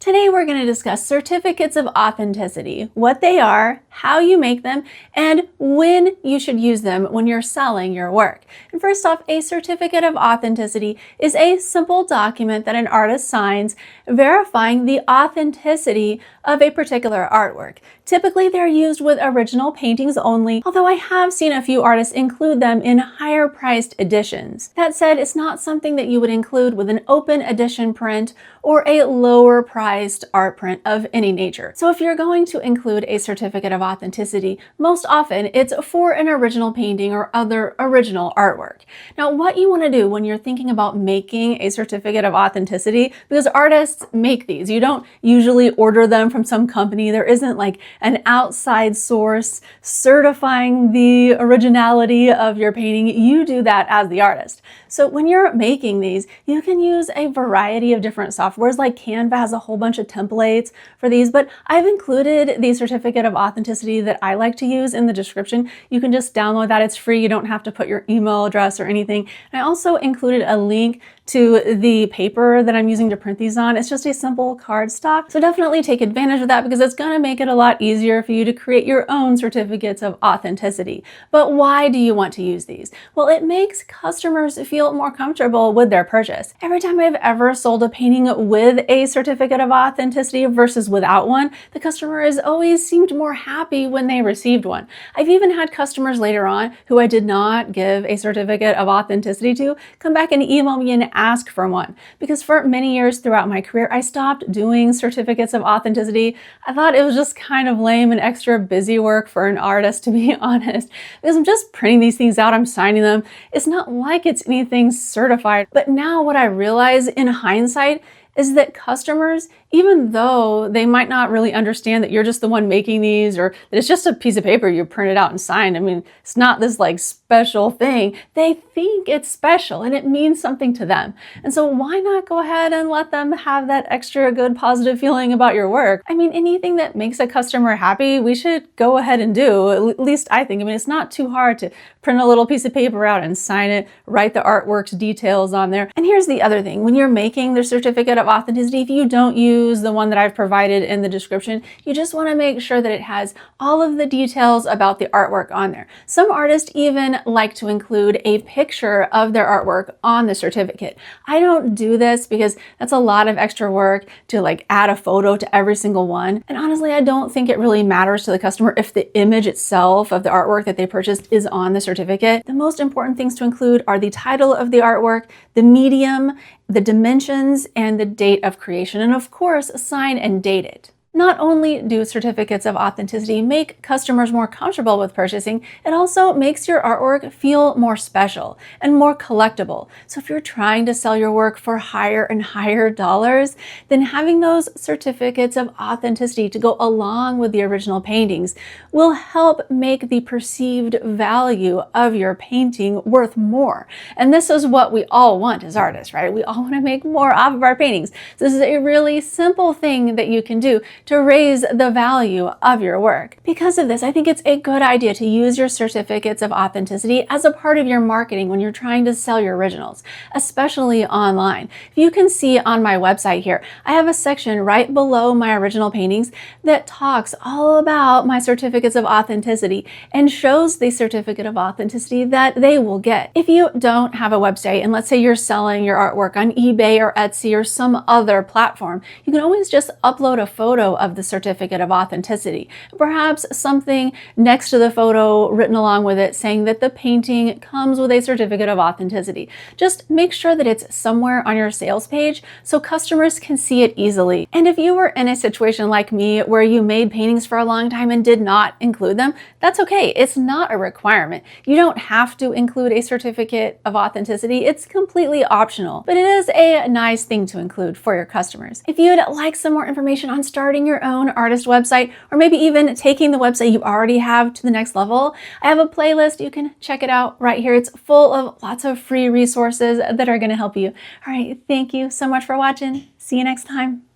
Today we're going to discuss certificates of authenticity, what they are, how you make them, and when you should use them when you're selling your work. And first off, a certificate of authenticity is a simple document that an artist signs verifying the authenticity of a particular artwork. Typically, they're used with original paintings only, although I have seen a few artists include them in higher priced editions. That said, it's not something that you would include with an open edition print or a lower priced art print of any nature. So if you're going to include a certificate of authenticity, most often it's for an original painting or other original artwork. Now, what you want to do when you're thinking about making a certificate of authenticity, because artists make these, you don't usually order them from some company. There isn't like an outside source certifying the originality of your painting. You do that as the artist. So when you're making these, you can use a variety of different softwares. Like Canva has a whole bunch of templates for these, but I've included the certificate of authenticity that I like to use in the description. You can just download that. It's free. You don't have to put your email address or anything. And I also included a link to the paper that I'm using to print these on. It's just a simple cardstock. So definitely take advantage of that because it's going to make it a lot easier for you to create your own certificates of authenticity. But why do you want to use these? Well, it makes customers feel more comfortable with their purchase. Every time I've ever sold a painting with a certificate of authenticity versus without one, the customer has always seemed more happy when they received one. I've even had customers later on who I did not give a certificate of authenticity to come back and email me and ask for one, because for many years throughout my career, I stopped doing certificates of authenticity. I thought it was just kind of lame and extra busy work for an artist, to be honest, because I'm just printing these things out, I'm signing them. It's not like it's anything certified. But now what I realize in hindsight is that customers, even though they might not really understand that you're just the one making these or that it's just a piece of paper you printed out and signed, I mean, it's not this like special thing. They think it's special and it means something to them. And so why not go ahead and let them have that extra good positive feeling about your work? I mean, anything that makes a customer happy, we should go ahead and do. At least I think. I mean, it's not too hard to print a little piece of paper out and sign it, write the artwork's details on there. And here's the other thing. When you're making the certificate of authenticity, if you don't use the one that I've provided in the description, you just want to make sure that it has all of the details about the artwork on there. Some artists even like to include a picture of their artwork on the certificate. I don't do this because that's a lot of extra work to like add a photo to every single one. And honestly, I don't think it really matters to the customer if the image itself of the artwork that they purchased is on the certificate. The most important things to include are the title of the artwork, the medium, the dimensions, and the date of creation, and of course, sign and date it. Not only do certificates of authenticity make customers more comfortable with purchasing, it also makes your artwork feel more special and more collectible. So if you're trying to sell your work for higher and higher dollars, then having those certificates of authenticity to go along with the original paintings will help make the perceived value of your painting worth more. And this is what we all want as artists, right? We all want to make more off of our paintings. So this is a really simple thing that you can do to raise the value of your work. Because of this, I think it's a good idea to use your certificates of authenticity as a part of your marketing when you're trying to sell your originals, especially online. If you can see on my website here, I have a section right below my original paintings that talks all about my certificates of authenticity and shows the certificate of authenticity that they will get. If you don't have a website, and let's say you're selling your artwork on eBay or Etsy or some other platform, you can always just upload a photo of the certificate of authenticity. Perhaps something next to the photo written along with it saying that the painting comes with a certificate of authenticity. Just make sure that it's somewhere on your sales page so customers can see it easily. And if you were in a situation like me where you made paintings for a long time and did not include them, that's okay. It's not a requirement. You don't have to include a certificate of authenticity. It's completely optional, but it is a nice thing to include for your customers. If you'd like some more information on starting your own artist website, or maybe even taking the website you already have to the next level, I have a playlist. You can check it out right here. It's full of lots of free resources that are going to help you. All right, thank you so much for watching. See you next time.